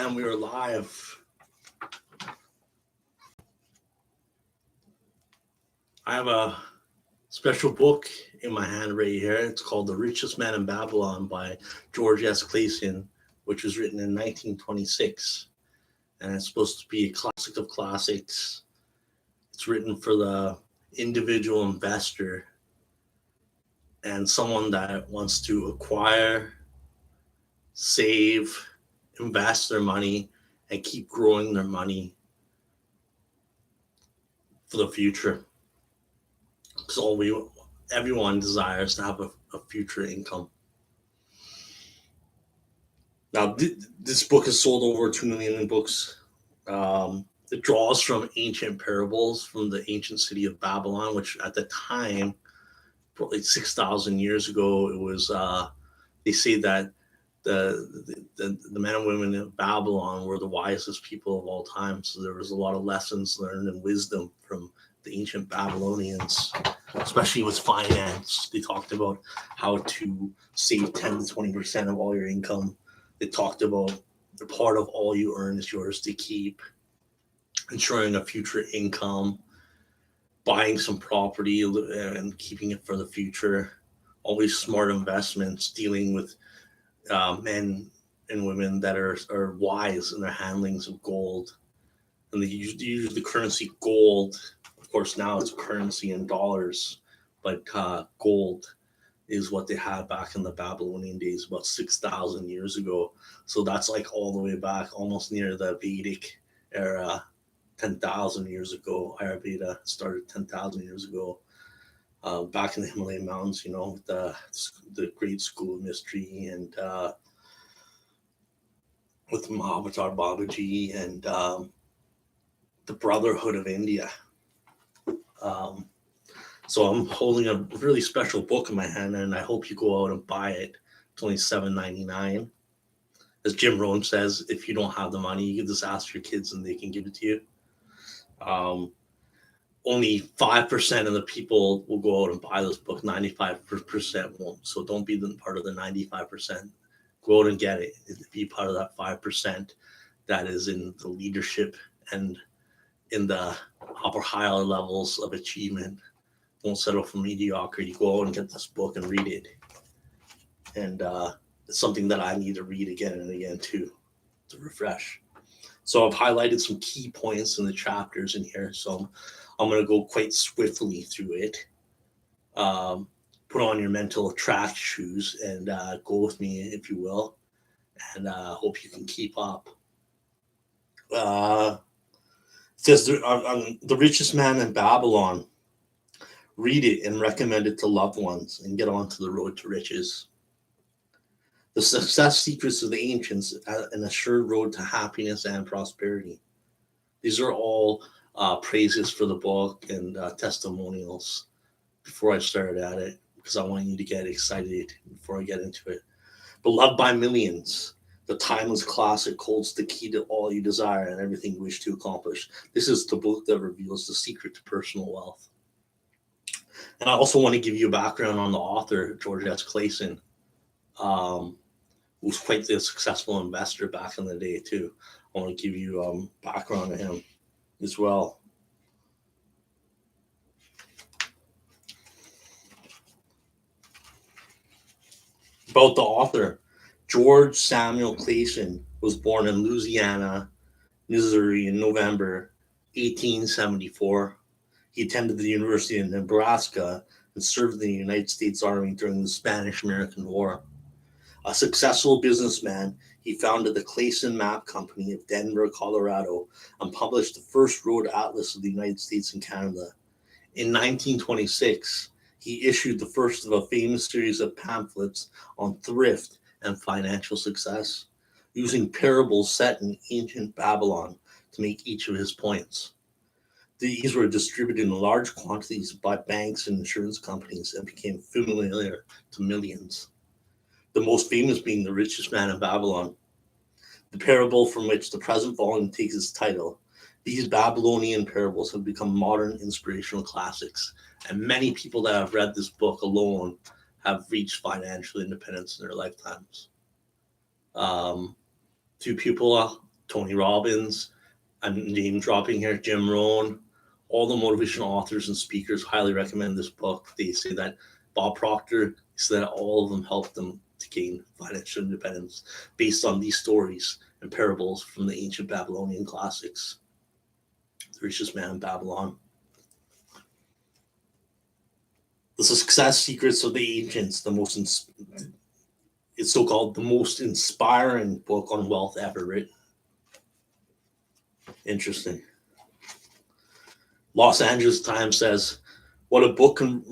And we are live. I have a special book in my hand right here. It's called The Richest Man in Babylon by Clayson, which was written in 1926. And it's supposed to be a classic of classics. It's written for the individual investor and someone that wants to acquire, save, invest their money, and keep growing their money for the future. Because everyone desires to have a future income. Now, this book has sold over 2 million books. It draws from ancient parables from the ancient city of Babylon, which at the time, probably 6,000 years ago, it was. They say that the men and women of Babylon were the wisest people of all time. So there was a lot of lessons learned and wisdom from the ancient Babylonians, especially with finance. They talked about how to save 10 to 20% of all your income. They talked about the part of all you earn is yours to keep, ensuring a future income, buying some property and keeping it for the future, always smart investments, dealing with men and women that are wise in their handlings of gold. And they use the currency gold. Of course, now it's currency in dollars, but gold is what they had back in the Babylonian days about 6,000 years ago. So that's like all the way back, almost near the Vedic era, 10,000 years ago. Ayurveda started 10,000 years ago. Back in the Himalayan mountains, with the great school of mystery and with Mahavatar Babaji and the Brotherhood of India. So I'm holding a really special book in my hand, and I hope you go out and buy it. It's only $7.99. As Jim Rohn says, if you don't have the money, you can just ask your kids and they can give it to you. Only 5% of the people will go out and buy this book. 95% won't. So don't be part of the 95%. Go out and get it. Be part of that 5% that is in the leadership and in the upper higher levels of achievement. Don't settle for mediocrity. Go out and get this book and read it. And it's something that I need to read again and again too, to refresh. So I've highlighted some key points in the chapters in here. So I'm going to go quite swiftly through it. Put on your mental track shoes and go with me, if you will. And hope you can keep up. It says the richest man in Babylon. Read it and recommend it to loved ones and get on to the road to riches. The success secrets of the ancients, an assured road to happiness and prosperity. These are all praises for the book and testimonials before I started at it, because I want you to get excited before I get into it. Beloved by millions, the timeless classic holds the key to all you desire and everything you wish to accomplish. This is the book that reveals the secret to personal wealth. And I also want to give you a background on the author, Clayson, who was quite the successful investor back in the day too. I want to give you background on him as well. About the author, George Samuel Clayson was born in Louisiana, Missouri in November 1874. He attended the University of Nebraska and served in the United States Army during the Spanish-American War. A successful businessman, he founded the Clayson Map Company of Denver, Colorado, and published the first road atlas of the United States and Canada. In 1926, he issued the first of a famous series of pamphlets on thrift and financial success, using parables set in ancient Babylon to make each of his points. These were distributed in large quantities by banks and insurance companies and became familiar to millions. The most famous being The Richest Man in Babylon, the parable from which the present volume takes its title. These Babylonian parables have become modern inspirational classics, and many people that have read this book alone have reached financial independence in their lifetimes. Two people Tony Robbins, I'm name dropping here, Jim Rohn, all the motivational authors and speakers highly recommend this book. They say that Bob Proctor said that all of them helped them to gain financial independence based on these stories and parables from the ancient Babylonian classics. The Richest Man in Babylon. The Success Secrets of the Ancients, it's so-called the most inspiring book on wealth ever written. Interesting. Los Angeles Times says, what kind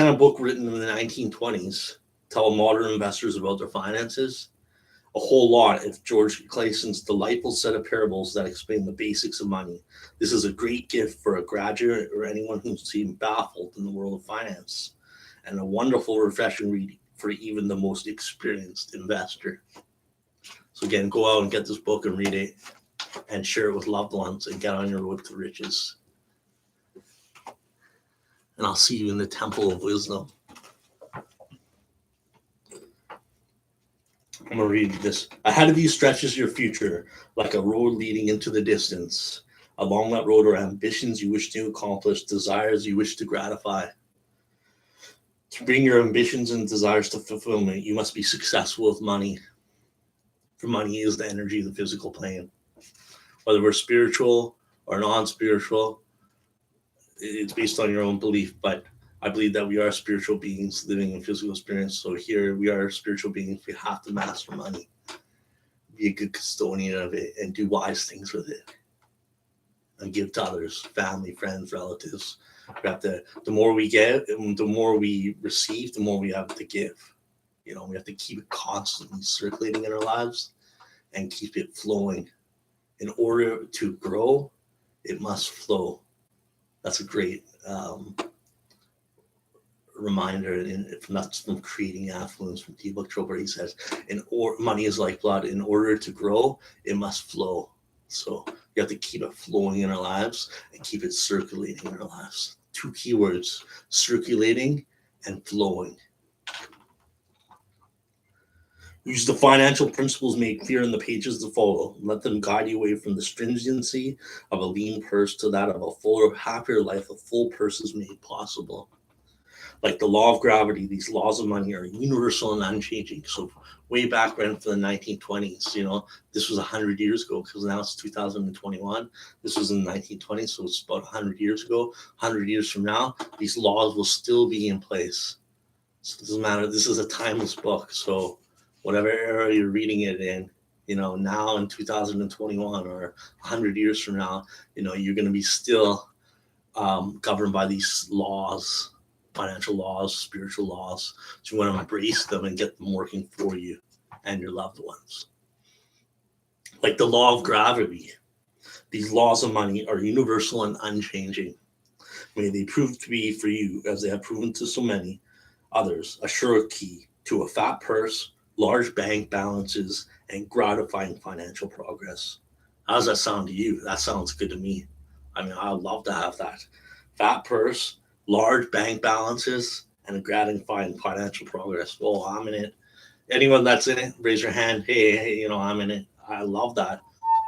of book written in the 1920s tell modern investors about their finances? A whole lot if George Clayson's delightful set of parables that explain the basics of money. This is a great gift for a graduate or anyone who seems baffled in the world of finance, and a wonderful, refreshing read for even the most experienced investor. So again, go out and get this book and read it and share it with loved ones and get on your road to riches. And I'll see you in the temple of wisdom. I'm going to read this. Ahead of you stretches your future like a road leading into the distance. Along that road are ambitions you wish to accomplish, desires you wish to gratify. To bring your ambitions and desires to fulfillment, you must be successful with money. For money is the energy of the physical plane. Whether we're spiritual or non-spiritual, it's based on your own belief, but I believe that we are spiritual beings living in physical experience. So here we are spiritual beings. We have to master money, be a good custodian of it, and do wise things with it, and give to others, family, friends, relatives. We have to. The more we get, the more we receive, the more we have to give. We have to keep it constantly circulating in our lives and keep it flowing. In order to grow, it must flow. That's a great reminder, that's from Creating Affluence from Deepak Chopra. He says, money is like blood. In order to grow, it must flow. So you have to keep it flowing in our lives and keep it circulating in our lives. 2 keywords, circulating and flowing. Use the financial principles made clear in the pages to follow. Let them guide you away from the stringency of a lean purse to that of a fuller, happier life. A full purse is made possible. Like the law of gravity, these laws of money are universal and unchanging. So way back when, for the 1920s, this was 100 years ago, because now it's 2021. This was in the 1920s, so it's about 100 years ago. 100 years from now, these laws will still be in place. So it doesn't matter. This is a timeless book. So whatever era you're reading it in, now in 2021 or 100 years from now, you're going to be still governed by these laws, financial laws, spiritual laws. So you want to embrace them and get them working for you and your loved ones. Like the law of gravity, these laws of money are universal and unchanging. May they prove to be for you, as they have proven to so many others, a sure key to a fat purse, large bank balances, and gratifying financial progress. How does that sound to you? That sounds good to me. I'd love to have that. Fat purse, large bank balances, and a gratifying financial progress. Well, I'm in it. Anyone that's in it, raise your hand. Hey, I'm in it. I love that.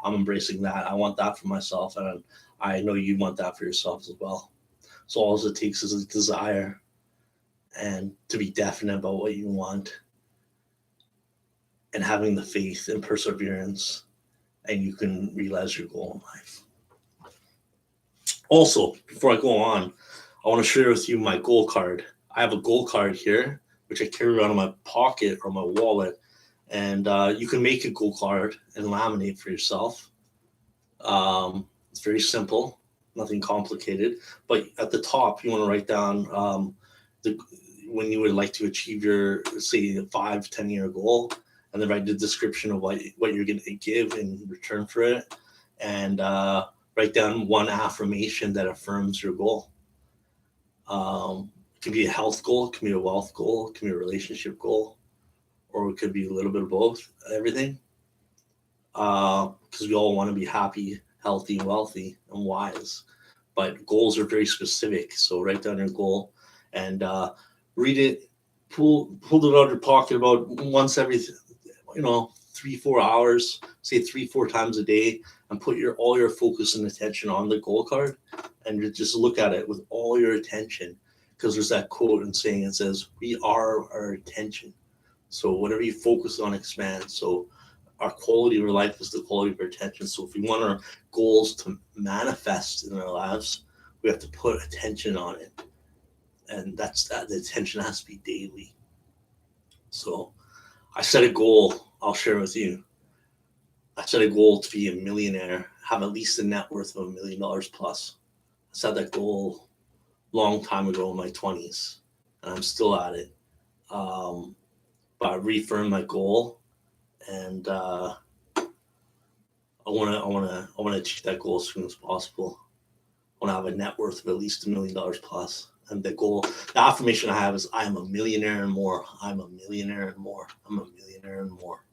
I'm embracing that. I want that for myself, and I know you want that for yourselves as well. So all it takes is a desire and to be definite about what you want, and having the faith and perseverance, and you can realize your goal in life. Also, before I go on, I want to share with you my goal card. I have a goal card here, which I carry around in my pocket or my wallet, and you can make a goal card and laminate for yourself. It's very simple, nothing complicated, but at the top, you want to write down when you would like to achieve your, say, 5-10 year goal, and then write the description of what you're going to give in return for it, and write down one affirmation that affirms your goal. It can be a health goal, it can be a wealth goal, it can be a relationship goal, or it could be a little bit of both, everything. Because we all want to be happy, healthy, wealthy, and wise. But goals are very specific. So write down your goal and read it, pull it out of your pocket about once every, 3-4 hours, say 3-4 times a day, and put all your focus and attention on the goal card, and you just look at it with all your attention, because there's that quote and saying, it says, "We are our attention." So whatever you focus on expands. So our quality of our life is the quality of our attention. So if we want our goals to manifest in our lives, we have to put attention on it, and that's that. The attention has to be daily. So I set a goal. I'll share with you. I set a goal to be a millionaire, have at least a net worth of $1 million plus. I set that goal long time ago in my 20s, and I'm still at it. But I reaffirmed my goal, and I want to achieve that goal as soon as possible. I want to have a net worth of at least $1 million plus. And the goal, the affirmation I have is, I am a millionaire and more. I'm a millionaire and more. I'm a millionaire and more.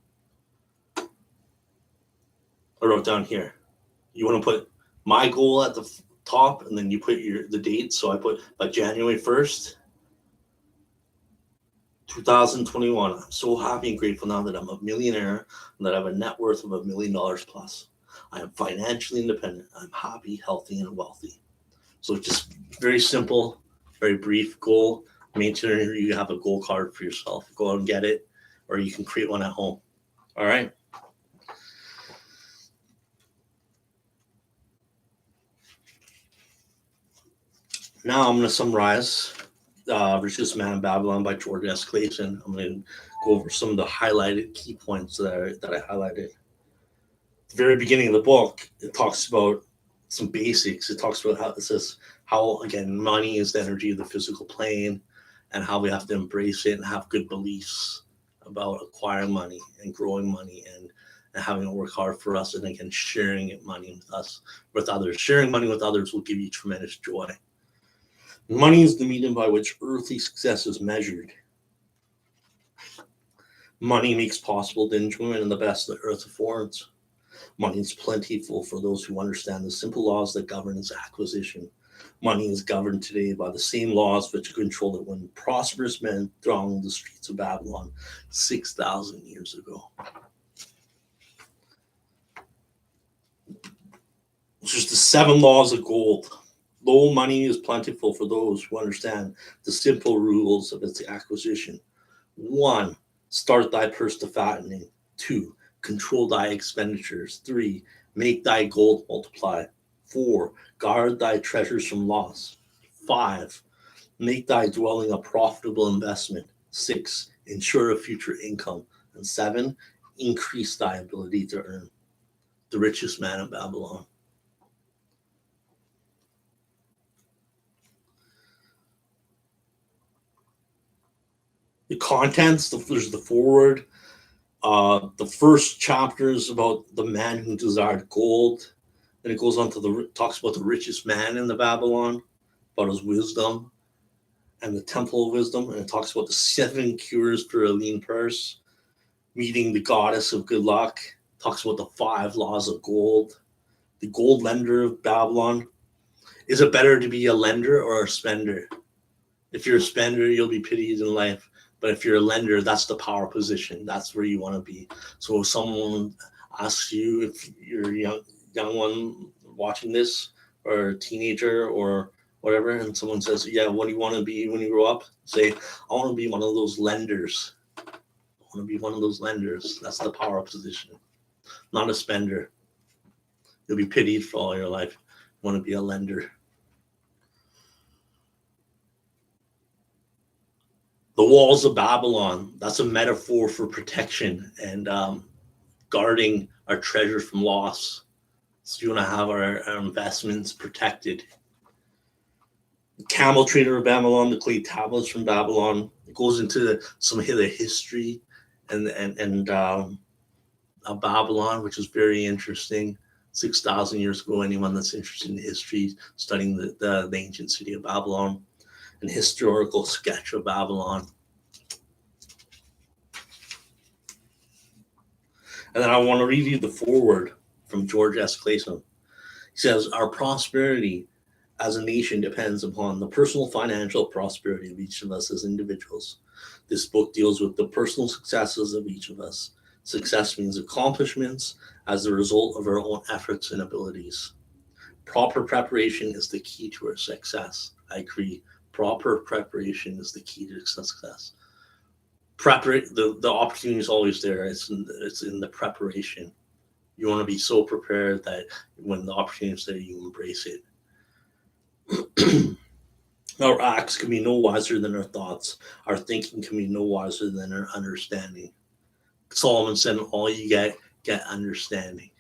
I wrote down here. You want to put my goal at the top, and then you put the date. So I put by January 1st, 2021. I'm so happy and grateful now that I'm a millionaire and that I have a net worth of $1 million plus. I am financially independent. I'm happy, healthy, and wealthy. So just very simple, very brief goal. Make sure you have a goal card for yourself. Go out and get it, or you can create one at home. All right. Now I'm going to summarize Richest Man in Babylon by George S. Clayson. I'm going to go over some of the highlighted key points that I highlighted. At the very beginning of the book, it talks about some basics. It talks about how again, money is the energy of the physical plane, and how we have to embrace it and have good beliefs about acquiring money and growing money, and having it work hard for us, and again, sharing money with others. Sharing money with others will give you tremendous joy. Money is the medium by which earthly success is measured. Money makes possible the enjoyment and the best that earth affords. Money is plentiful for those who understand the simple laws that govern its acquisition. Money is governed today by the same laws which controlled it when prosperous men thronged the streets of Babylon 6,000 years ago. It's just the 7 laws of gold. Though money is plentiful for those who understand the simple rules of its acquisition. 1, start thy purse to fattening. 2, control thy expenditures. 3, make thy gold multiply. 4, guard thy treasures from loss. 5, make thy dwelling a profitable investment. 6, ensure a future income. And 7, increase thy ability to earn. The Richest Man in Babylon. The contents, there's the foreword. The first chapter is about the man who desired gold. Then it goes on to talks about the richest man in the Babylon, about his wisdom and the temple of wisdom. And it talks about the 7 cures for a lean purse, meeting the goddess of good luck. It talks about the 5 laws of gold, the gold lender of Babylon. Is it better to be a lender or a spender? If you're a spender, you'll be pitied in life. But if you're a lender, that's the power position. That's where you want to be. So if someone asks you, if you're a young one watching this, or a teenager or whatever, and someone says, yeah, what do you want to be when you grow up? Say, I want to be one of those lenders. I want to be one of those lenders. That's the power position, not a spender. You'll be pitied for all your life. You want to be a lender. The walls of Babylon, that's a metaphor for protection and guarding our treasure from loss. So you want to have our investments protected. The camel trader of Babylon, the clay tablets from Babylon. It goes into some of the history and of Babylon, which is very interesting. 6,000 years ago, anyone that's interested in history, studying the ancient city of Babylon. An historical sketch of Babylon. And then I want to read you the foreword from George S. Clayson. He says, our prosperity as a nation depends upon the personal financial prosperity of each of us as individuals. This book deals with the personal successes of each of us. Success means accomplishments as a result of our own efforts and abilities. Proper preparation is the key to our success. I agree. Proper preparation is the key to success. The opportunity is always there. It's in the preparation. You want to be so prepared that when the opportunity is there, you embrace it. Our acts can be no wiser than our thoughts. Our thinking can be no wiser than our understanding. Solomon said, all you get understanding.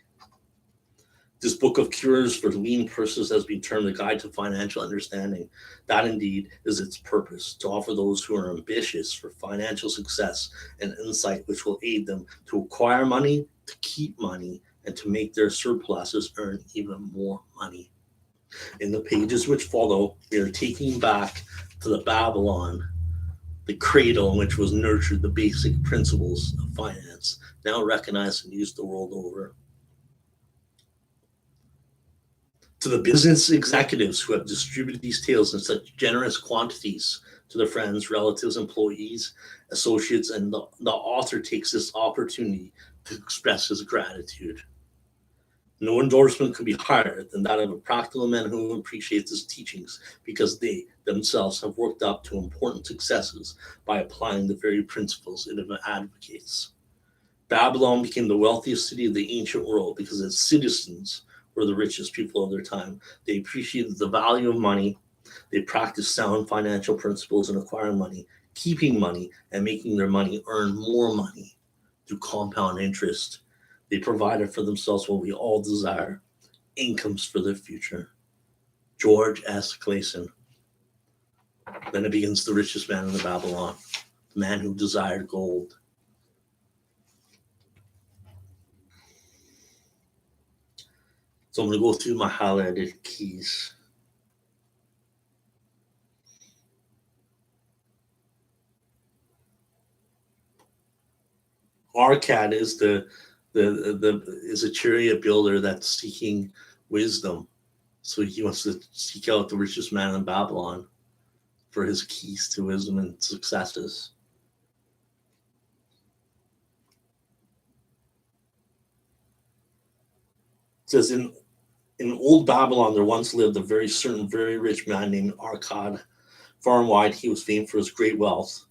This book of cures for lean purses has been termed a guide to financial understanding. That indeed is its purpose, to offer those who are ambitious for financial success an insight which will aid them to acquire money, to keep money, and to make their surpluses earn even more money. In the pages which follow, we are taking back to the Babylon, the cradle in which was nurtured the basic principles of finance, now recognized and used the world over. To the business executives who have distributed these tales in such generous quantities to their friends, relatives, employees, associates, and the author takes this opportunity to express his gratitude. No endorsement could be higher than that of a practical man who appreciates his teachings because they themselves have worked up to important successes by applying the very principles it advocates. Babylon became the wealthiest city of the ancient world because its citizens were the richest people of their time. They appreciated the value of money. They practiced sound financial principles in acquiring money, keeping money, and making their money earn more money through compound interest. They provided for themselves what we all desire, incomes for their future. George S. Clayson. Then it begins the richest man in the Babylon, the man who desired gold. So I'm going to go through my highlighted keys. Arcad is is a chariot builder that's seeking wisdom. So he wants to seek out the richest man in Babylon for his keys to wisdom and successes. It says in old Babylon there once lived a very certain, very rich man named Arcad. Far and wide he was famed for his great wealth.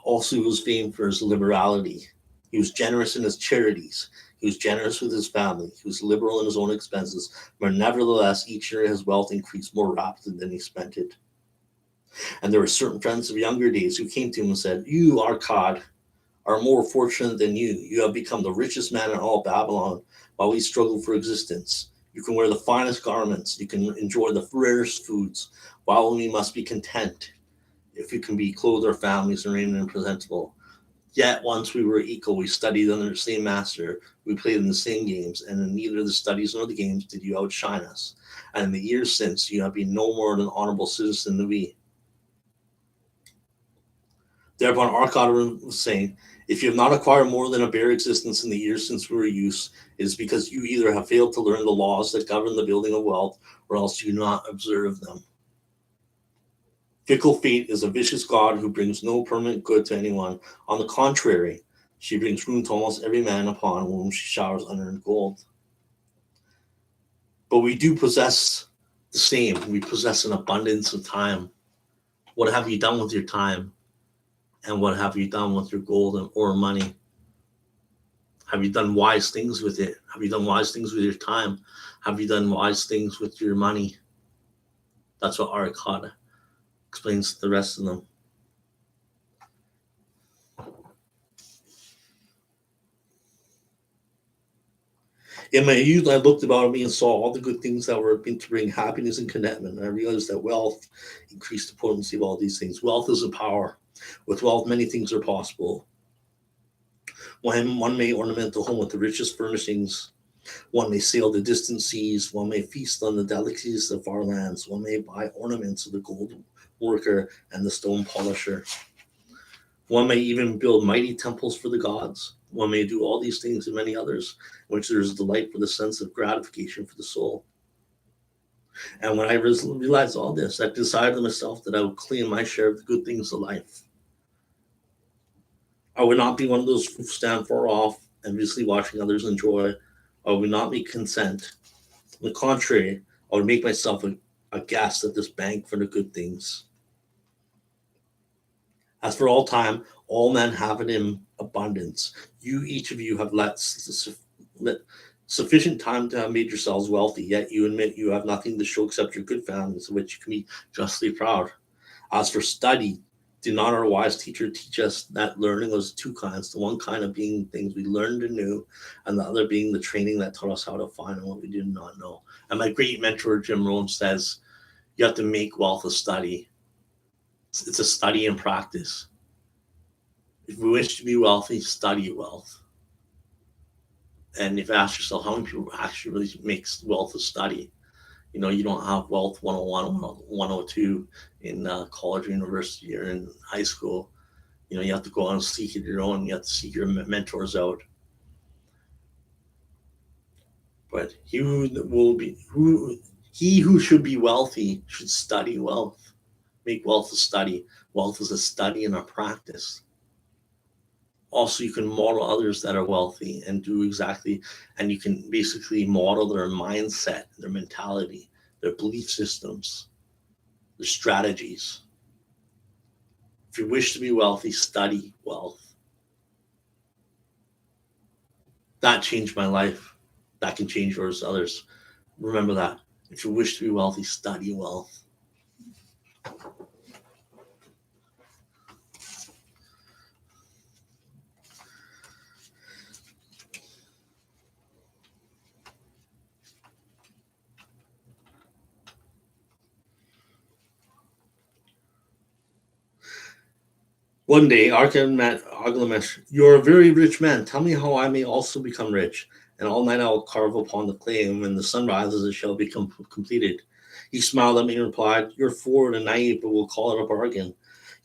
Also he was famed for his liberality. He was generous in his charities. He was generous with his family. He was liberal in his own expenses. But nevertheless, each year his wealth increased more rapidly than he spent it. And there were certain friends of younger days who came to him and said, "You, Arcad, are more fortunate than you. You have become the richest man in all Babylon while we struggle for existence. You can wear the finest garments. You can enjoy the rarest foods, while we must be content if we can be clothed our families and remain presentable. Yet once we were equal, we studied under the same master, we played in the same games, and in neither the studies nor the games did you outshine us. And in the years since, you have been no more than an honorable citizen than we." Thereupon Arcad was saying, "If you have not acquired more than a bare existence in the years since we were youths, it is because you either have failed to learn the laws that govern the building of wealth, or else you do not observe them. Fickle fate is a vicious god who brings no permanent good to anyone. On the contrary, she brings ruin to almost every man upon whom she showers unearned gold. But we do possess the same. We possess an abundance of time. What have you done with your time? And what have you done with your gold or money? Have you done wise things with it? Have you done wise things with your time? Have you done wise things with your money?" That's what Arcad explains to the rest of them. "In my youth, I looked about me and saw all the good things that were meant to bring happiness and contentment. And I realized that wealth increased the potency of all these things. Wealth is a power. With wealth, many things are possible. One may ornament the home with the richest furnishings. One may sail the distant seas. One may feast on the delicacies of far lands. One may buy ornaments of the gold worker and the stone polisher. One may even build mighty temples for the gods. One may do all these things and many others, in which there is delight for the sense of gratification for the soul. And when I realized all this, I decided to myself that I would claim my share of the good things of life. I would not be one of those who stand far off enviously watching others enjoy, I would not make consent. On the contrary, I would make myself a guest at this bank for the good things. As for all time, all men have it in abundance. You, each of you, have let sufficient time to have made yourselves wealthy, yet you admit you have nothing to show except your good families, of which you can be justly proud. As for study, did not our wise teacher teach us that learning was two kinds? The one kind of being things we learned and knew, and the other being the training that taught us how to find what we did not know. And my great mentor, Jim Rohn, says, you have to make wealth a study. It's a study and practice. If we wish to be wealthy, study wealth. And if you ask yourself how many people actually really makes wealth a study, you don't have wealth 101, 102 in college or university or in high school. You have to go out and seek it your own. You have to seek your mentors out. But he who should be wealthy should study wealth. Make wealth a study. Wealth is a study and a practice. Also, you can model others that are wealthy and do exactly, and you can basically model their mindset, their mentality, their belief systems, their strategies. If you wish to be wealthy, study wealth. That changed my life. That can change yours, others. Remember that. If you wish to be wealthy, study wealth. One day, Argamash, you are a very rich man. Tell me how I may also become rich. And all night I will carve upon the clay, and when the sun rises, it shall become completed. He smiled at me and replied, you're forward and naive, but we'll call it a bargain.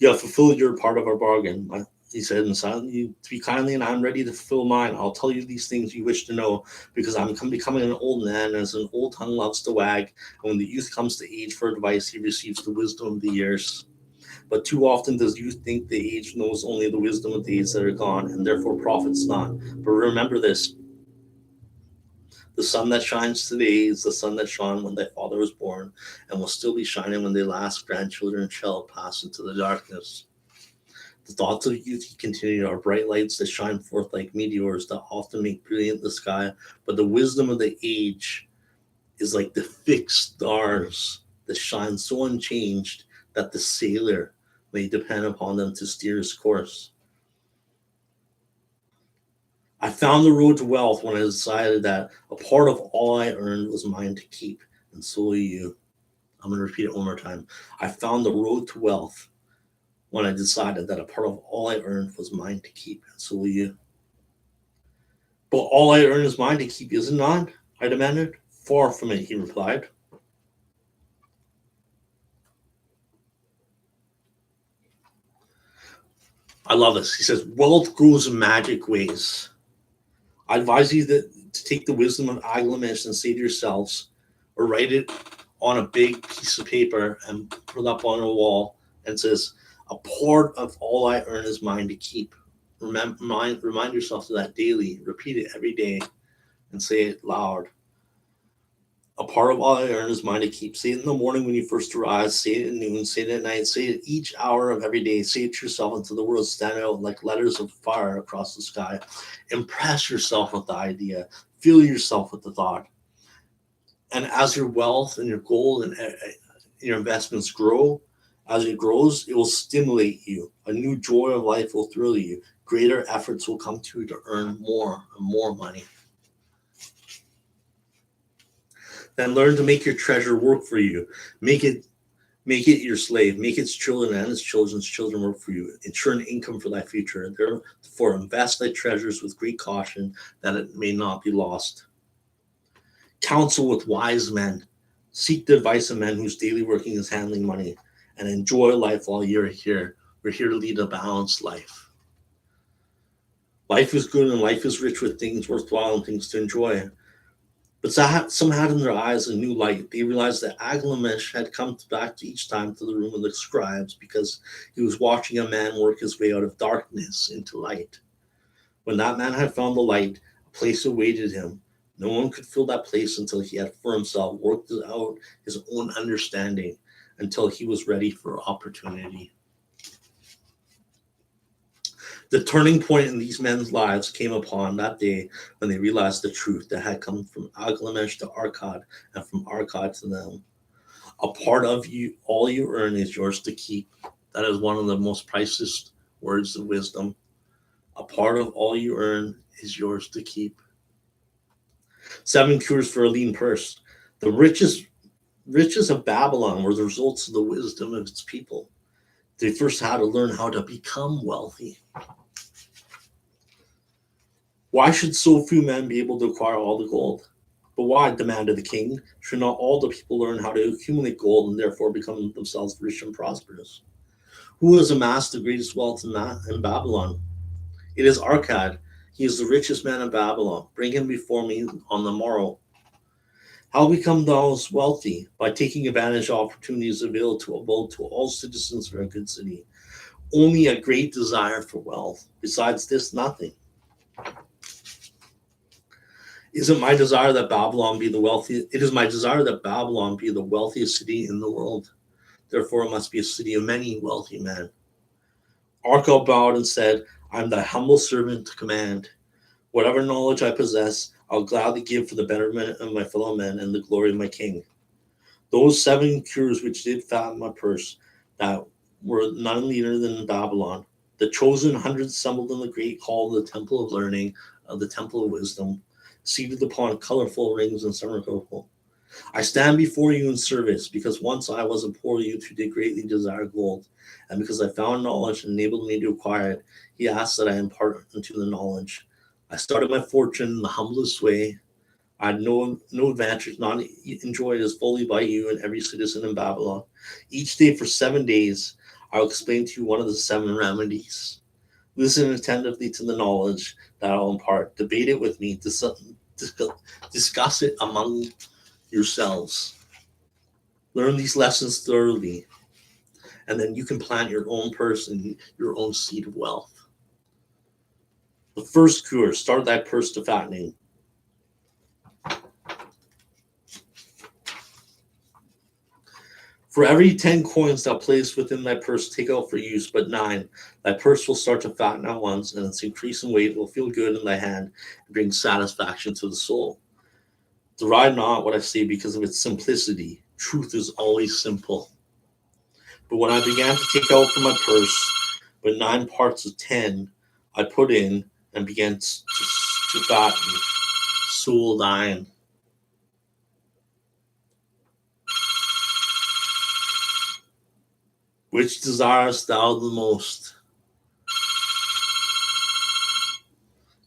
You have fulfilled your part of our bargain. He said in silence, you speak kindly, and I'm ready to fulfill mine. I'll tell you these things you wish to know, because I'm becoming an old man, as an old tongue loves to wag. And when the youth comes to age for advice, he receives the wisdom of the years. But too often does youth think the age knows only the wisdom of days that are gone, and therefore profits not. But remember this, the sun that shines today is the sun that shone when thy father was born, and will still be shining when the last grandchildren shall pass into the darkness. The thoughts of youth, he continued, are bright lights that shine forth like meteors that often make brilliant the sky. But the wisdom of the age is like the fixed stars that shine so unchanged that the sailor may depend upon them to steer his course. I found the road to wealth when I decided that a part of all I earned was mine to keep, and so will you. I'm going to repeat it one more time. I found the road to wealth when I decided that a part of all I earned was mine to keep, and so will you. But all I earn is mine to keep, is it not? I demanded. Far from it, he replied. I love this. He says, wealth grows in magic ways. I advise you to take the wisdom of Aglamesh and say to yourselves, or write it on a big piece of paper and put it up on a wall, and says, a part of all I earn is mine to keep. Remind yourself of that daily. Repeat it every day and say it loud. A part of all I earn is mine to keep. Say it in the morning when you first arise. Say it at noon. Say it at night. Say it each hour of every day. Say it to yourself until the words stand out like letters of fire across the sky. Impress yourself with the idea. Fill yourself with the thought. And as your wealth and your gold and your investments grow, as it grows, it will stimulate you. A new joy of life will thrill you. Greater efforts will come to you to earn more and more money. Then learn to make your treasure work for you. Make it your slave. Make its children and its children's children work for you. Ensure an income for thy future. Therefore, invest thy treasures with great caution, that it may not be lost. Counsel with wise men. Seek the advice of men whose daily working is handling money, and enjoy life while you're here. We're here to lead a balanced life. Life is good and life is rich with things worthwhile and things to enjoy. But some had in their eyes a new light. They realized that Aglamesh had come back each time to the room of the scribes because he was watching a man work his way out of darkness into light. When that man had found the light, a place awaited him. No one could fill that place until he had for himself worked out his own understanding, until he was ready for opportunity. The turning point in these men's lives came upon that day when they realized the truth that had come from Aglamesh to Arcad and from Arcad to them. A part of you, all you earn is yours to keep. That is one of the most priceless words of wisdom. A part of all you earn is yours to keep. 7 cures for a lean purse. The riches of Babylon were the results of the wisdom of its people. They first had to learn how to become wealthy. Why should so few men be able to acquire all the gold? But why, demanded the king, should not all the people learn how to accumulate gold and therefore become themselves rich and prosperous? Who has amassed the greatest wealth in Babylon? It is Arcad. He is the richest man in Babylon. Bring him before me on the morrow. How become those wealthy? By taking advantage of opportunities available to all citizens of a good city. Only a great desire for wealth. Besides this, nothing. Is it my desire that Babylon be the wealthiest? It is my desire that Babylon be the wealthiest city in the world. Therefore, it must be a city of many wealthy men. Archel bowed and said, I am thy humble servant to command. Whatever knowledge I possess, I'll gladly give for the betterment of my fellow men and the glory of my king. Those 7 cures which did fatten my purse, that were none leaner than Babylon. The chosen 100 assembled in the great hall of the temple of learning, of the temple of wisdom, seated upon colorful rings and summer-purple. I stand before you in service, because once I was a poor youth who did greatly desire gold, and because I found knowledge and enabled me to acquire it, he asked that I impart unto the knowledge. I started my fortune in the humblest way. I had no advantage not enjoyed as fully by you and every citizen in Babylon. Each day for 7 days, I will explain to you one of the 7 remedies. Listen attentively to the knowledge that I'll impart. Debate it with me. Discuss it among yourselves. Learn these lessons thoroughly, and then you can plant your own purse and your own seed of wealth. The first cure, start thy purse to fattening. For every 10 coins thou place within thy purse, take out for use but 9. Thy purse will start to fatten at once, and its increase in weight will feel good in thy hand and bring satisfaction to the soul. Deride not what I say because of its simplicity. Truth is always simple. But when I began to take out from my purse but 9 parts of 10, I put in and began to fatten. Soul thine. Which desirest thou the most?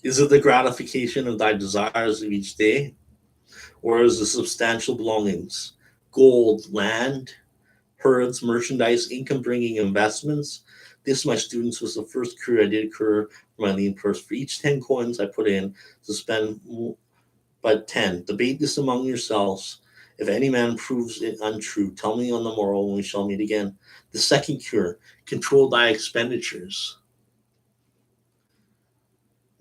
Is it the gratification of thy desires of each day? Or is it substantial belongings? Gold, land, herds, merchandise, income-bringing investments? This, my students, was the first cure I did incur for my lean purse. For each 10 coins I put in to spend but 10. Debate this among yourselves. If any man proves it untrue, tell me on the morrow when we shall meet again. The second cure, control thy expenditures.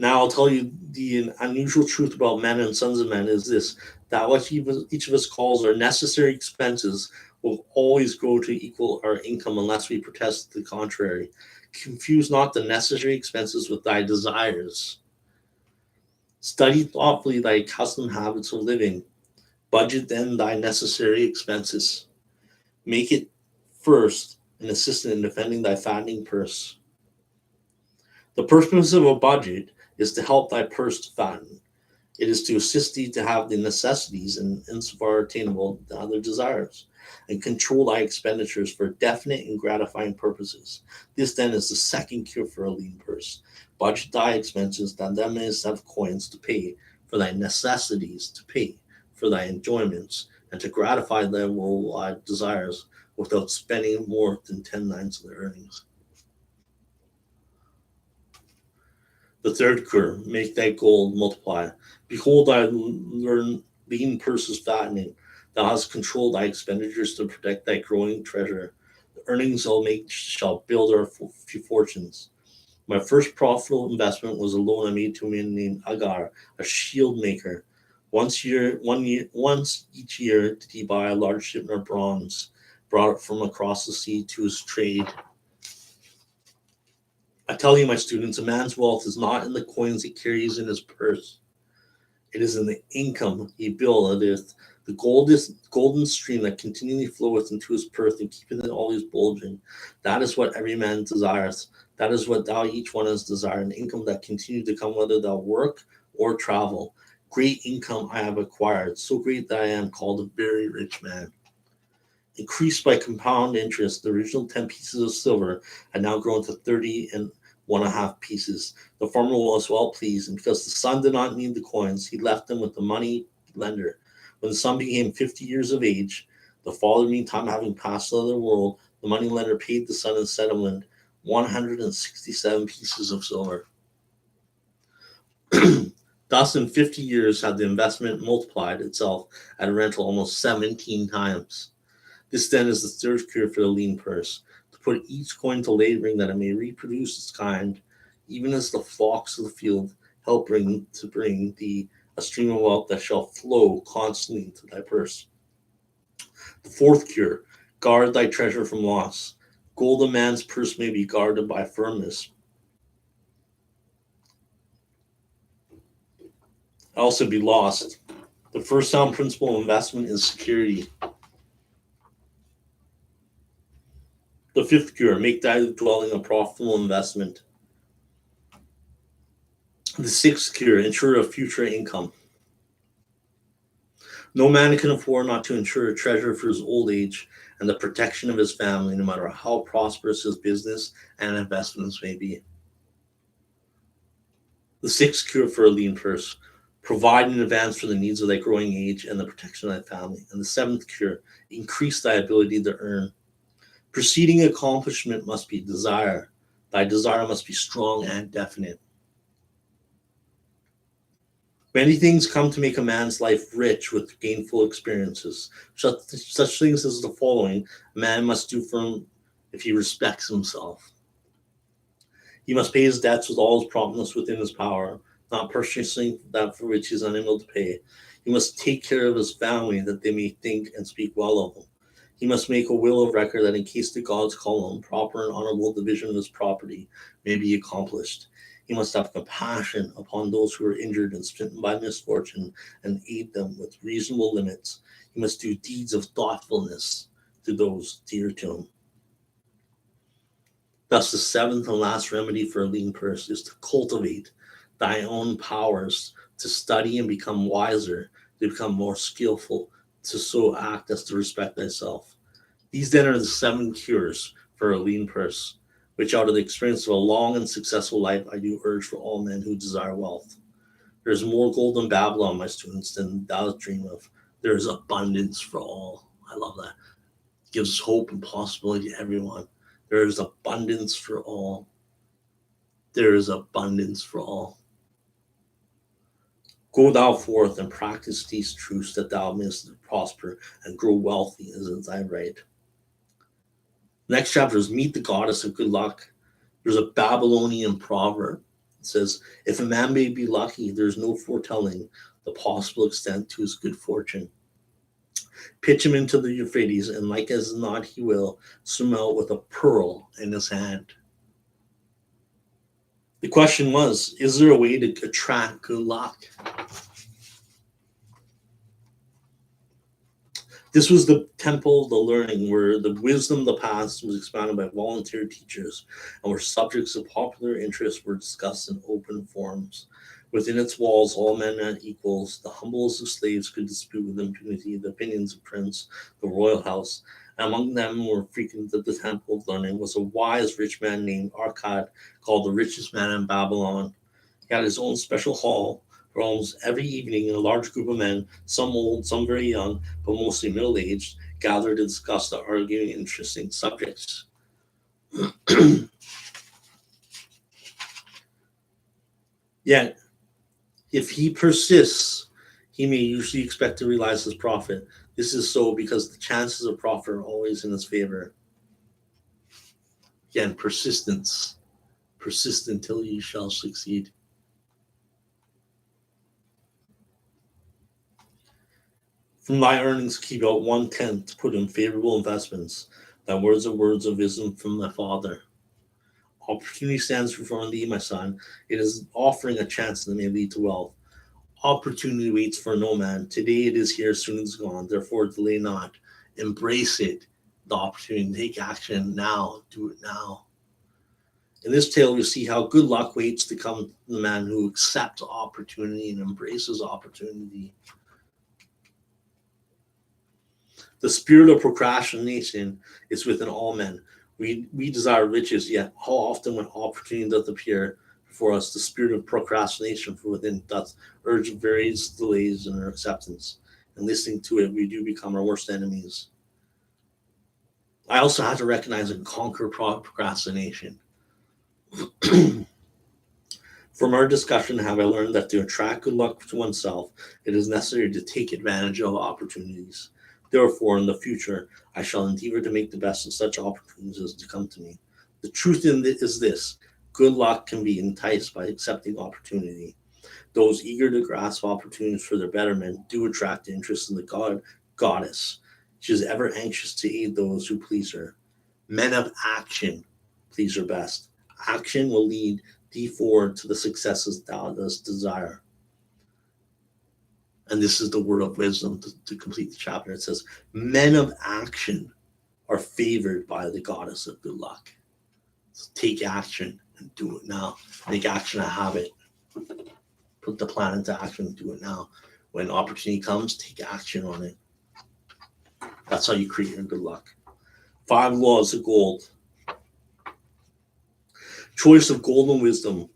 Now I'll tell you the unusual truth about men and sons of men is this, that what each of us calls our necessary expenses will always grow to equal our income unless we protest the contrary. Confuse not the necessary expenses with thy desires. Study thoughtfully thy accustomed habits of living. Budget then thy necessary expenses. Make it first an assistant in defending thy fattening purse. The purpose of a budget is to help thy purse to fatten. It is to assist thee to have the necessities and insofar attainable to other desires, and control thy expenditures for definite and gratifying purposes. This then is the second cure for a lean purse. Budget thy expenses that thou mayest have coins to pay for thy necessities, to pay for thy enjoyments, and to gratify thy worldwide desires without spending more than 10/9 of their earnings. The third cure, make thy gold multiply. Behold, thy lean purse is fattening. Thou hast controlled thy expenditures to protect thy growing treasure. The earnings thou make shall build our fortunes. My first profitable investment was a loan I made to a man named Agar, a shield maker. Once each year did he buy a large shipment of bronze, brought it from across the sea to his trade. I tell you, my students, a man's wealth is not in the coins he carries in his purse. It is in the income he buildeth, the golden stream that continually floweth into his purse and keepeth it always bulging. That is what every man desires. That is what thou each one has desired, an income that continues to come whether thou work or travel. Great income I have acquired, so great that I am called a very rich man. Increased by compound interest, the original 10 pieces of silver had now grown to 30 and 1.5 pieces. The farmer was well pleased, and because the son did not need the coins, he left them with the money lender. When the son became 50 years of age, the father, meantime, having passed to the other world, the money lender paid the son in settlement 167 pieces of silver. Thus, in 50 years, had the investment multiplied itself at a rental almost 17 times. This then is the third cure for the lean purse, to put each coin to laboring that it may reproduce its kind, even as the flocks of the field help bring thee a stream of wealth that shall flow constantly into thy purse. The fourth cure, guard thy treasure from loss. Gold a man's purse may be guarded by firmness. Also be lost. The first sound principle of investment is security. The fifth cure, make thy dwelling a profitable investment. The sixth cure, ensure a future income. No man can afford not to ensure a treasure for his old age and the protection of his family, no matter how prosperous his business and investments may be. The sixth cure for a lean purse, provide in advance for the needs of thy growing age and the protection of thy family. And the seventh cure, increase thy ability to earn. Preceding accomplishment must be desire. Thy desire must be strong and definite. Many things come to make a man's life rich with gainful experiences. Such things as the following a man must do for him if he respects himself. He must pay his debts with all his promptness within his power, not purchasing that for which he is unable to pay. He must take care of his family that they may think and speak well of him. He must make a will of record that in case the gods call him, proper and honorable division of his property may be accomplished. He must have compassion upon those who are injured and smitten by misfortune and aid them with reasonable limits. He must do deeds of thoughtfulness to those dear to him. Thus, the seventh and last remedy for a lean purse is to cultivate thy own powers, to study and become wiser, to become more skillful, to so act as to respect thyself. These then are the 7 cures for a lean purse, which out of the experience of a long and successful life I do urge for all men who desire wealth. There is more gold in Babylon, my students, than thou dream of. There is abundance for all. I love that. It gives hope and possibility to everyone. There is abundance for all. There is abundance for all. Go thou forth and practice these truths that thou mayest prosper and grow wealthy as in thy right. Next chapter is meet the goddess of good luck. There's a Babylonian proverb. It says, if a man may be lucky, there's no foretelling the possible extent to his good fortune. Pitch him into the Euphrates, and like as not he will swim out with a pearl in his hand. The question was, is there a way to attract good luck? This was the temple of the learning where the wisdom of the past was expounded by volunteer teachers and where subjects of popular interest were discussed in open forums. Within its walls, all men are equals. The humblest of slaves could dispute with impunity the opinions of prince, the royal house. And among them who were frequent at the temple of learning was a wise rich man named Arcad, called the richest man in Babylon. He had his own special hall where almost every evening a large group of men, some old, some very young, but mostly middle-aged, gathered to discuss the arguing interesting subjects. Yet, if he persists, he may usually expect to realize his profit. This is so because the chances of profit are always in his favor. Again, persistence. Persist until you shall succeed. From thy earnings, keep out 1/10 to put in favorable investments. Thy words are words of wisdom from thy father. Opportunity stands before thee, my son. It is offering a chance that may lead to wealth. Opportunity waits for no man. Today it is here, soon it's gone. Therefore, delay not. Embrace it. The opportunity. Take action now. Do it now. In this tale, we see how good luck waits to come to the man who accepts opportunity and embraces opportunity. The spirit of procrastination is within all men. We desire riches, yet how often when opportunity doth appear before us, the spirit of procrastination from within doth urge various delays in our acceptance. And listening to it, we do become our worst enemies. I also have to recognize and conquer procrastination. From our discussion, have I learned that to attract good luck to oneself, it is necessary to take advantage of opportunities. Therefore, in the future, I shall endeavor to make the best of such opportunities as to come to me. The truth in it is this: good luck can be enticed by accepting opportunity. Those eager to grasp opportunities for their betterment do attract interest in the goddess. She is ever anxious to aid those who please her. Men of action please her best. Action will lead thee forward to the successes thou dost desire. And this is the word of wisdom to complete the chapter. It says, men of action are favored by the goddess of good luck. So take action and do it now. Make action a habit. Put the plan into action and do it now. When opportunity comes, take action on it. That's how you create your good luck. 5 laws of gold. Choice of gold and wisdom.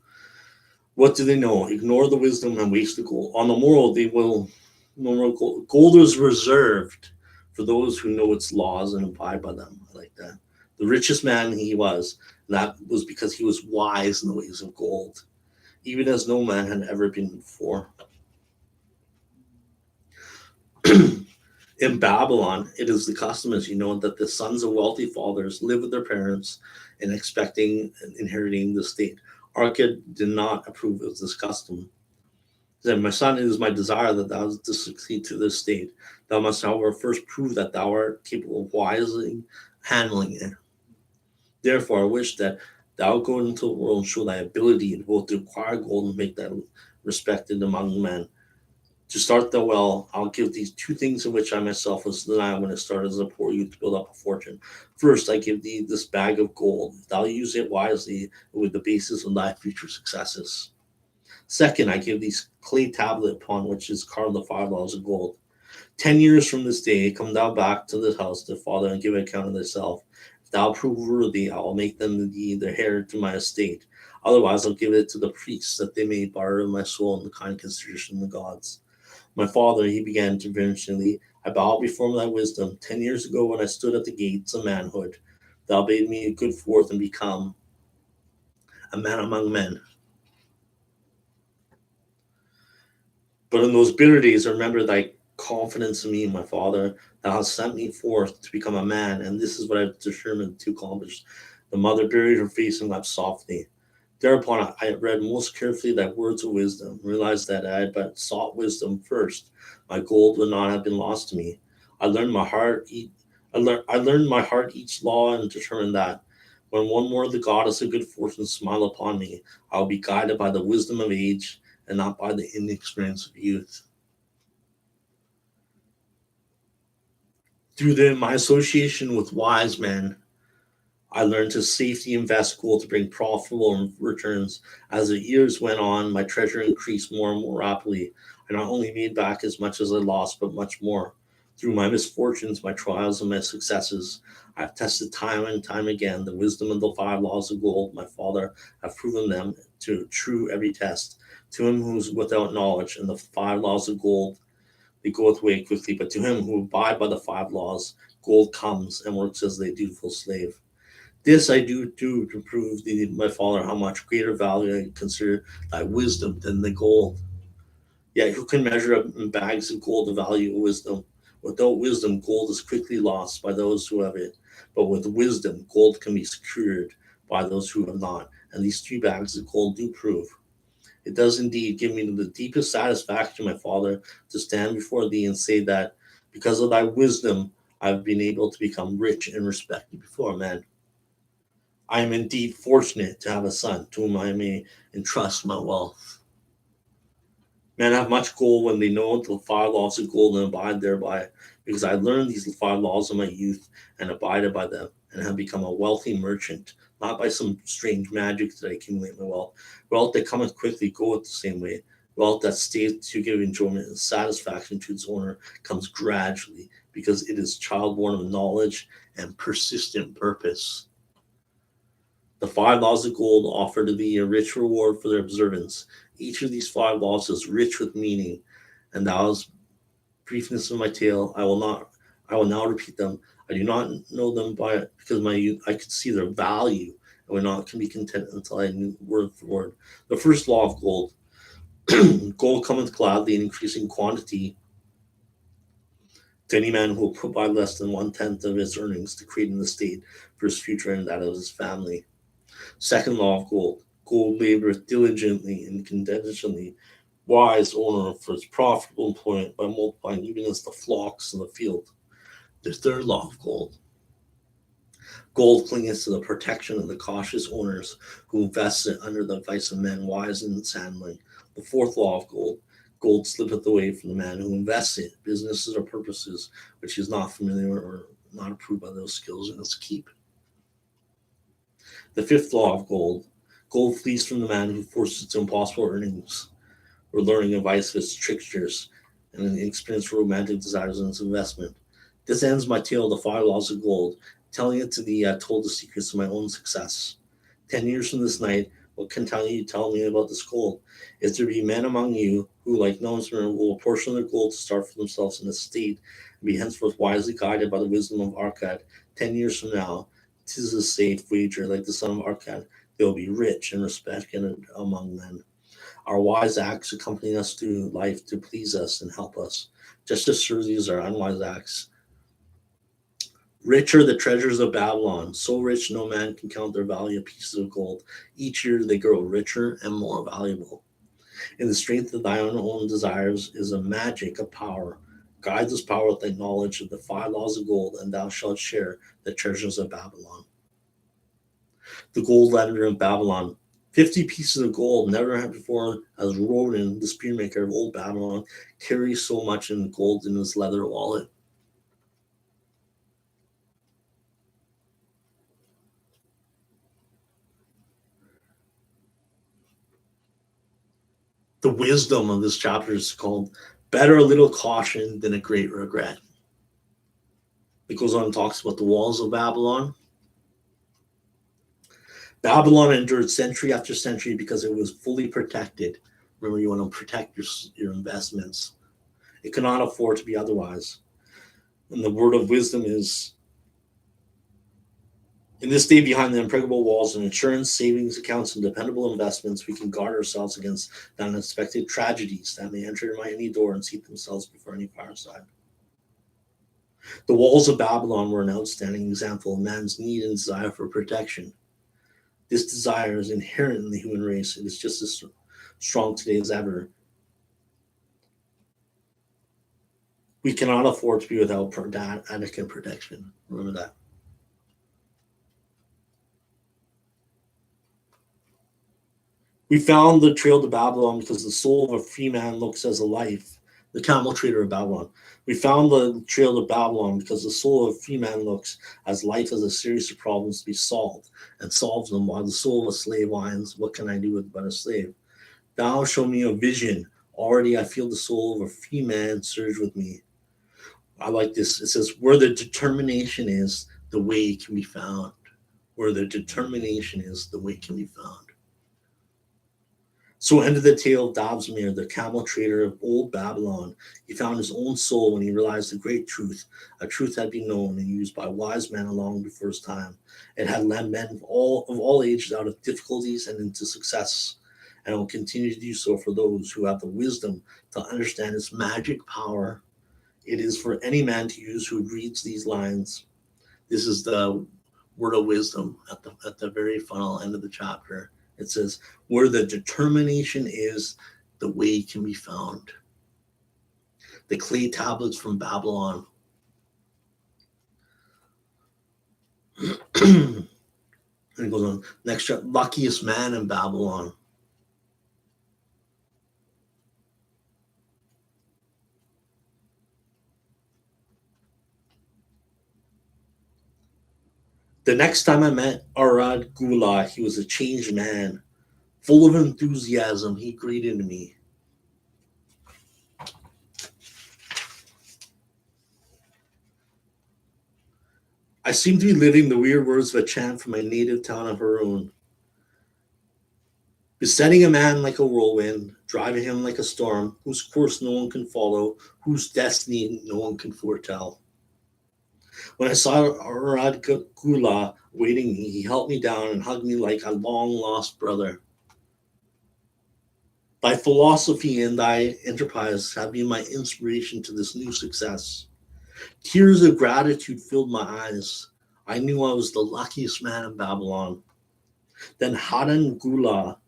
What do they know? Ignore the wisdom and waste the gold. On the moral, they will no more gold. Gold is reserved for those who know its laws and abide by them. I like that. The richest man he was, and that was because he was wise in the ways of gold, even as no man had ever been before. In Babylon, it is the custom, as you know, that the sons of wealthy fathers live with their parents and expecting and inheriting the state. Arca did not approve of this custom. He said, my son, it is my desire that thou to succeed to this state. Thou must, however, first prove that thou art capable of wisely handling it. Therefore, I wish that thou go into the world and show thy ability in both to acquire gold and make that respected among men. To start thou well, I'll give these 2 things in which I myself was denied when I started as a poor youth to build up a fortune. First, I give thee this bag of gold. If thou use it wisely, it will be the basis of thy future successes. Second, I give thee clay tablet upon which is carved the 5 laws of gold. 10 years from this day, come thou back to the house of thy father and give account of thyself. If thou prove worthy, I will make them thee the heir to my estate. Otherwise, I'll give it to the priests that they may borrow my soul in the kind consideration of the gods. My father, he began interventionally, I bow before thy wisdom. 10 years ago, when I stood at the gates of manhood, thou bade me go forth and become a man among men. But in those bitter days, I remember thy confidence in me, my father. Thou hast sent me forth to become a man, and this is what I've determined to accomplish. The mother buried her face and wept softly. Thereupon I read most carefully thy words of wisdom, realized that I had but sought wisdom first. My gold would not have been lost to me. I learned my heart each law and determined that when one more the goddess of good fortune smile upon me, I will be guided by the wisdom of age and not by the inexperience of youth. Through my association with wise men, I learned to safely invest gold to bring profitable returns. As the years went on, my treasure increased more and more rapidly. I not only made back as much as I lost, but much more. Through my misfortunes, my trials, and my successes, I have tested time and time again the wisdom of the 5 laws of gold. My father have proven them to true every test. To him who is without knowledge, and the 5 laws of gold, they goeth away quickly. But to him who abide by the 5 laws, gold comes and works as a dutiful slave. This I do to prove my father how much greater value I consider thy wisdom than the gold. Yet who can measure up in bags of gold the value of wisdom? Without wisdom, gold is quickly lost by those who have it. But with wisdom, gold can be secured by those who have not. and these 3 bags of gold do prove. It does indeed give me the deepest satisfaction, my Father, to stand before thee and say that because of thy wisdom I've been able to become rich and respected before men. I am indeed fortunate to have a son to whom I may entrust my wealth. Men have much gold when they know the 5 laws of gold and abide thereby, because I learned these 5 laws in my youth and abided by them, and have become a wealthy merchant, not by some strange magic that I accumulate my wealth. Wealth that cometh quickly goeth the same way. Wealth that stays to give enjoyment and satisfaction to its owner comes gradually, because it is childborn of knowledge and persistent purpose. The 5 laws of gold offer to thee a rich reward for their observance. Each of these 5 laws is rich with meaning, and thou's briefness of my tale, I will now repeat them. I do not know them by because my youth I could see their value, and would not can be content until I knew word for word. The first law of gold. Gold cometh gladly in increasing quantity to any man who will put by less than 1/10 of his earnings to create an estate for his future and that of his family. Second law of gold. Gold laboreth diligently and contentiously, wise owner for its profitable employment by multiplying even as the flocks in the field. The third law of gold. Gold clingeth to the protection of the cautious owners who invest it under the advice of men wise in its handling. The fourth law of gold. Gold slippeth away from the man who invests it, businesses or purposes which he is not familiar or not approved by those skills in its keep. The fifth law of gold. Gold flees from the man who forces to impossible earnings or learning advice of its tricksters and an inexperienced romantic desires in its investment. This ends my tale of the 5 laws of gold. Telling it to thee, I told the secrets of my own success. 10 years from this night, what can you tell me about this gold? Is there be men among you who, like Nomsmer, will apportion their gold to start for themselves in a state and be henceforth wisely guided by the wisdom of Arkad? 10 years from now, 'tis a safe wager, like the son of Arkad, they will be rich and respected among men. Our wise acts accompany us through life to please us and help us, just as surely as our unwise acts. Rich are the treasures of Babylon, so rich no man can count their value of pieces of gold. Each year they grow richer and more valuable. In the strength of thy own desires is a magic of power. Guide this power with thy knowledge of the 5 laws of gold, and thou shalt share the treasures of Babylon. The gold ladder of Babylon. 50 pieces of gold, never had before, as Ronan, the spearmaker of old Babylon, carries so much in gold in his leather wallet. The wisdom of this chapter is called better a little caution than a great regret. It goes on and talks about the walls of Babylon. Babylon endured century after century because it was fully protected. Remember, you want to protect your investments. It cannot afford to be otherwise. And the word of wisdom is, in this day behind the impregnable walls of insurance, savings accounts, and dependable investments, we can guard ourselves against the unexpected tragedies that may enter by any door and seat themselves before any fireside. The walls of Babylon were an outstanding example of man's need and desire for protection. This desire is inherent in the human race. It is just as strong today as ever. We cannot afford to be without adequate protection. Remember that. We found the trail to Babylon because the soul of a free man looks as a life. The camel trader of Babylon. We found the trail to Babylon because the soul of a free man looks as life as a series of problems to be solved, and solves them, while the soul of a slave whines, what can I do with but a slave? Thou show me a vision. Already I feel the soul of a free man surge with me. I like this. It says, where the determination is, the way can be found. Where the determination is, the way can be found. So ended the tale of Dobsmere, the camel trader of old Babylon. He found his own soul when he realized the great truth. A truth had been known and used by wise men long before his time. It had led men of all ages out of difficulties and into success, and it will continue to do so for those who have the wisdom to understand its magic power. It is for any man to use who reads these lines. This is the word of wisdom at the very final end of the chapter. It says, where the determination is, the way can be found. The clay tablets from Babylon. And it goes on. Next, luckiest man in Babylon. The next time I met Arad Gula, he was a changed man. Full of enthusiasm, he greeted me. I seemed to be living the weird words of a chant from my native town of Haroun. Besetting a man like a whirlwind, driving him like a storm, whose course no one can follow, whose destiny no one can foretell. When I saw Arad Gula waiting me, he held me down and hugged me like a long lost brother. Thy philosophy and thy enterprise have been my inspiration to this new success. Tears of gratitude filled my eyes. I knew I was the luckiest man in Babylon. Then Hadan Gula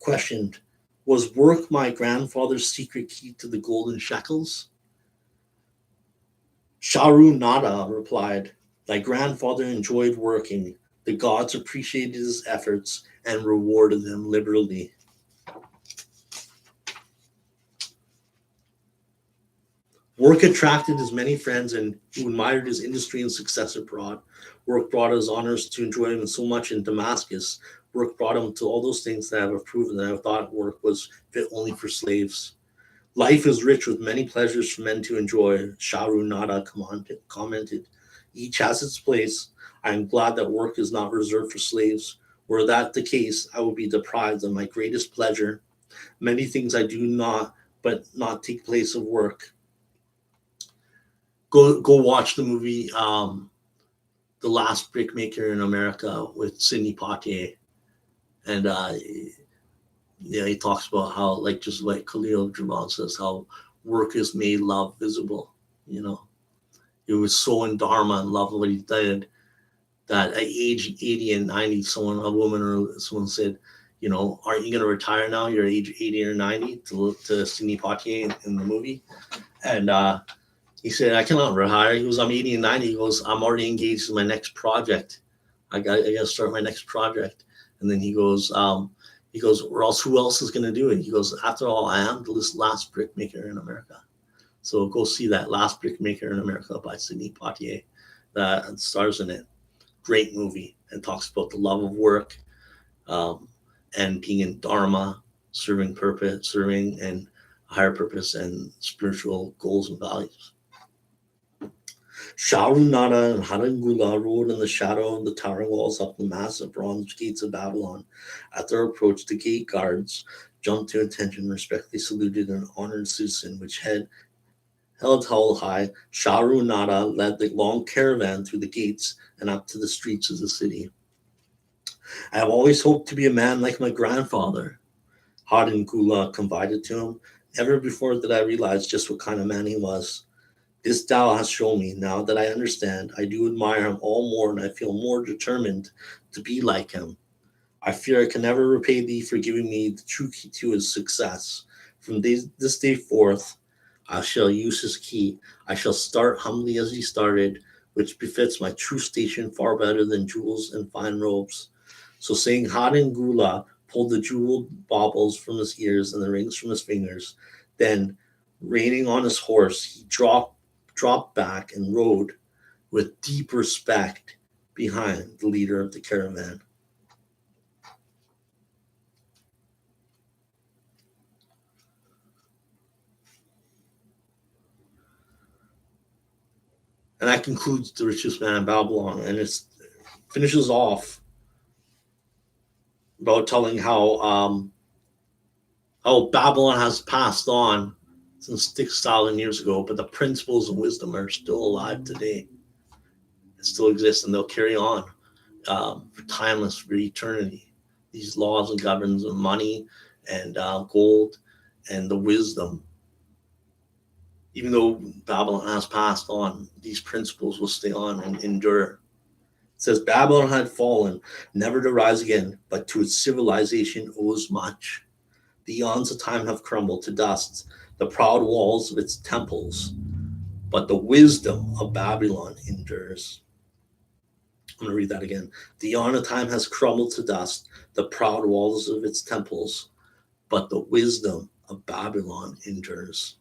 questioned, was work my grandfather's secret key to the golden shekels? Sharu Nada replied, thy grandfather enjoyed working. The gods appreciated his efforts and rewarded them liberally. Work attracted his many friends and who admired his industry and success abroad. Work brought his honors to enjoy him so much in Damascus. Work brought him to all those things that I have proven that I thought work was fit only for slaves. Life is rich with many pleasures for men to enjoy, Sharu Nada commented. Each has its place. I am glad that work is not reserved for slaves. Were that the case, I would be deprived of my greatest pleasure. Many things I do not, but not take place of work. Go watch the movie The Last Brickmaker in America with Sidney Poitier. And he talks about how, like, just like Khalil Gibran says, how work has made love visible. It was so in Dharma and love what he did that at age 80 and 90, a woman or someone said, aren't you going to retire now? You're age 80 or 90 to Sidney Poitier in the movie. And he said, I cannot retire. He goes, I'm 80 and 90. He goes, I'm already engaged in my next project. I got to start my next project. And then he goes, or else who else is going to do it? He goes, after all, I am the last brickmaker in America. So go see that Last Brickmaker in America by Sidney Poitier that stars in it. Great movie, and talks about the love of work and being in Dharma, serving and higher purpose and spiritual goals and values. Sharu Nada and Hadan Gula rode in the shadow of the towering walls up the massive bronze gates of Babylon. At their approach, the gate guards jumped to attention, respectfully saluted an honored citizen, which held high. Sharu Nada led the long caravan through the gates and up to the streets of the city. I have always hoped to be a man like my grandfather, Hadan Gula confided to him. Never before did I realize just what kind of man he was. This Tao has shown me. Now that I understand, I do admire him all more, and I feel more determined to be like him. I fear I can never repay thee for giving me the true key to his success. From this day forth, I shall use his key. I shall start humbly as he started, which befits my true station far better than jewels and fine robes. So saying, Hadan Gula pulled the jeweled baubles from his ears and the rings from his fingers. Then, reining on his horse, he dropped back and rode with deep respect behind the leader of the caravan. And that concludes The Richest Man in Babylon. And it finishes off about telling how Babylon has passed on since 6,000 years ago, but the principles of wisdom are still alive today. It still exists, and they'll carry on for timeless, for eternity. These laws and governs of money and gold and the wisdom. Even though Babylon has passed on, these principles will stay on and endure. It says Babylon had fallen, never to rise again, but to its civilization owes much. The eons of time have crumbled to dust, the proud walls of its temples, but the wisdom of Babylon endures. I'm going to read that again. The eon of time has crumbled to dust, the proud walls of its temples, but the wisdom of Babylon endures.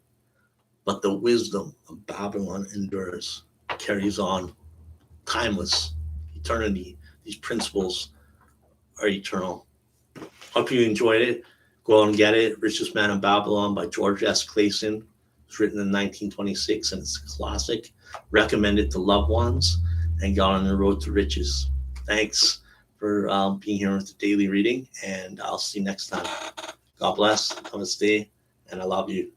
But the wisdom of Babylon endures, carries on, timeless, eternity. These principles are eternal. Hope you enjoyed it. Go out and get it. Richest Man in Babylon by George S. Clayson. It's written in 1926 and it's a classic. Recommend it to loved ones and get on the road to riches. Thanks for being here with the daily reading, and I'll see you next time. God bless. Namaste, and I love you.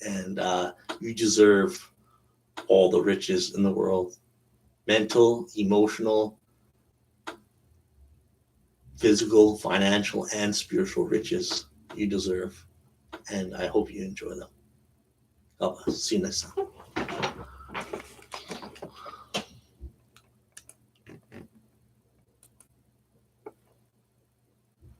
And you deserve all the riches in the world. Mental, emotional, physical, financial, and spiritual riches you deserve. And I hope you enjoy them. God bless. See you next time.